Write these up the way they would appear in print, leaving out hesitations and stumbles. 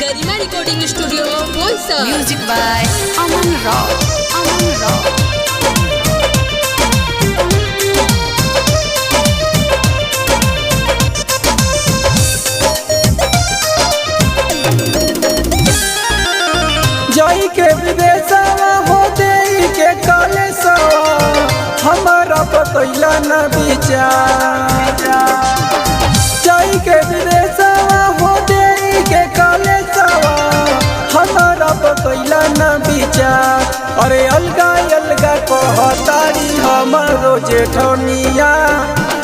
Garima recording studio Boisar. Music by Aman Rock. जाई के विदेशवा हो देई के कलेसवा हमारा बतैला न विचार। जाई के विदेशवा हो देई के कलेसवा हमारा बतैला न विचार। अरे अलगा अलगा कहतारी हमारो जेठनिया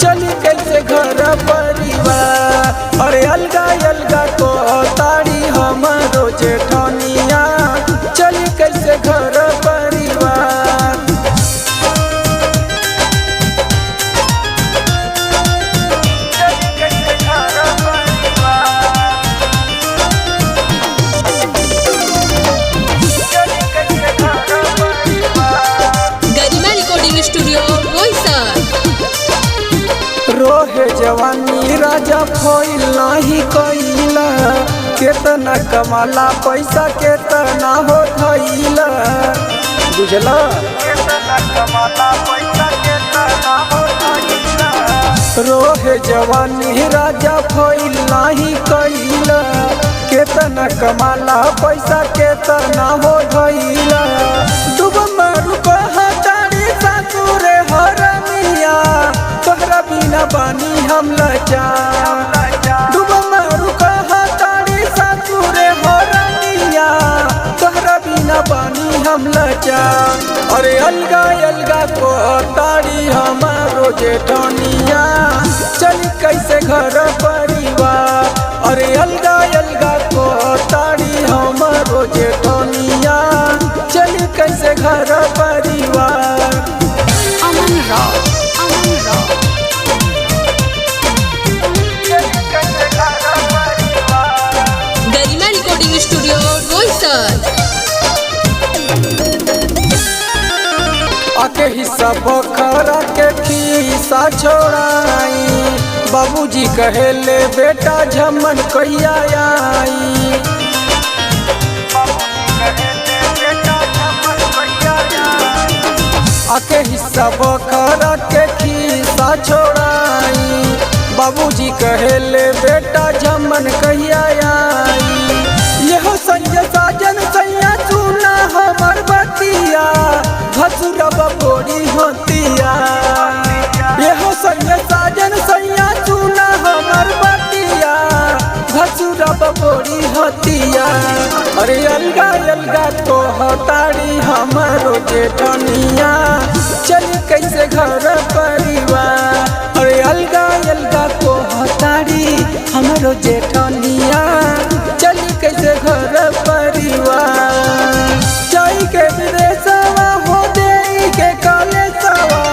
चली कैसे घर परिवार। अरे अलगा अलगा कहतारी हमारो जेठनिया चली कैसे घर परिवार। गरिमा रिकॉर्डिंग स्टूडियो बोईसर। रोहे जवानी राजा खोइल नहीं कइला केतना कमाला पैसा केतना हो थइला बुझला। रोहे जवानी राजा खोइल नहीं कइला केतना कमाला पैसा केतना हो थइला। डूब मारू कहतारी सासुरे हरमिया तोहरा बिना बानी हम लाचार। डूब मारू कहतारी सासुरे हरमिया तोहरा बिना बानी हम लाचार। अरे अलगा अलगा कहतारी हमारो जेठनिया चली कैसे घर परिवार। अरे अलगा अलगा कहतारी हमारो जेठनिया चली कैसे घर परिवार। अमन रॉक। गरिमा रिकॉर्डिंग स्टूडियो बोईसर। आके हिस्सा बखरा के खीसा छोड़ाई बाबूजी कहेले बेटा झमन कहिया आई। आके हिस्सा बखरा के खीसा छोड़ाई बाबूजी कहेले बेटा झमन कहिया आई। यहो संजय साजन सैया सुना हमर बतिया भसुरब बोरी होतिया। यहो संजय साजन सैया सुना हमर बतिया भसुरब बोरी होतिया। अरे अलगा अलगा कहतारी हमारो जेठनिया चली कैसे घर परिवार। अरे अलगा अलगा कहतारी हमारो जेठनिया चली कैसे घर परिवार। जाई के विदेशवा हो देई के कलेसवा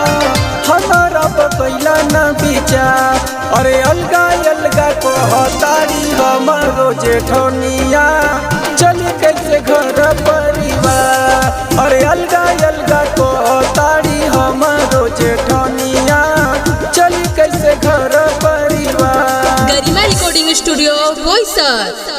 हमारा बतैला न विचार। अरे अलगा अलगा कहतारी हमारो जेठनिया चली कैसे घर परिवार। अरे अलगा अलगा कहतारी हमारो जेठनिया चली कैसे घर परिवार। गरिमा रिकॉर्डिंग स्टूडियो बोईसर।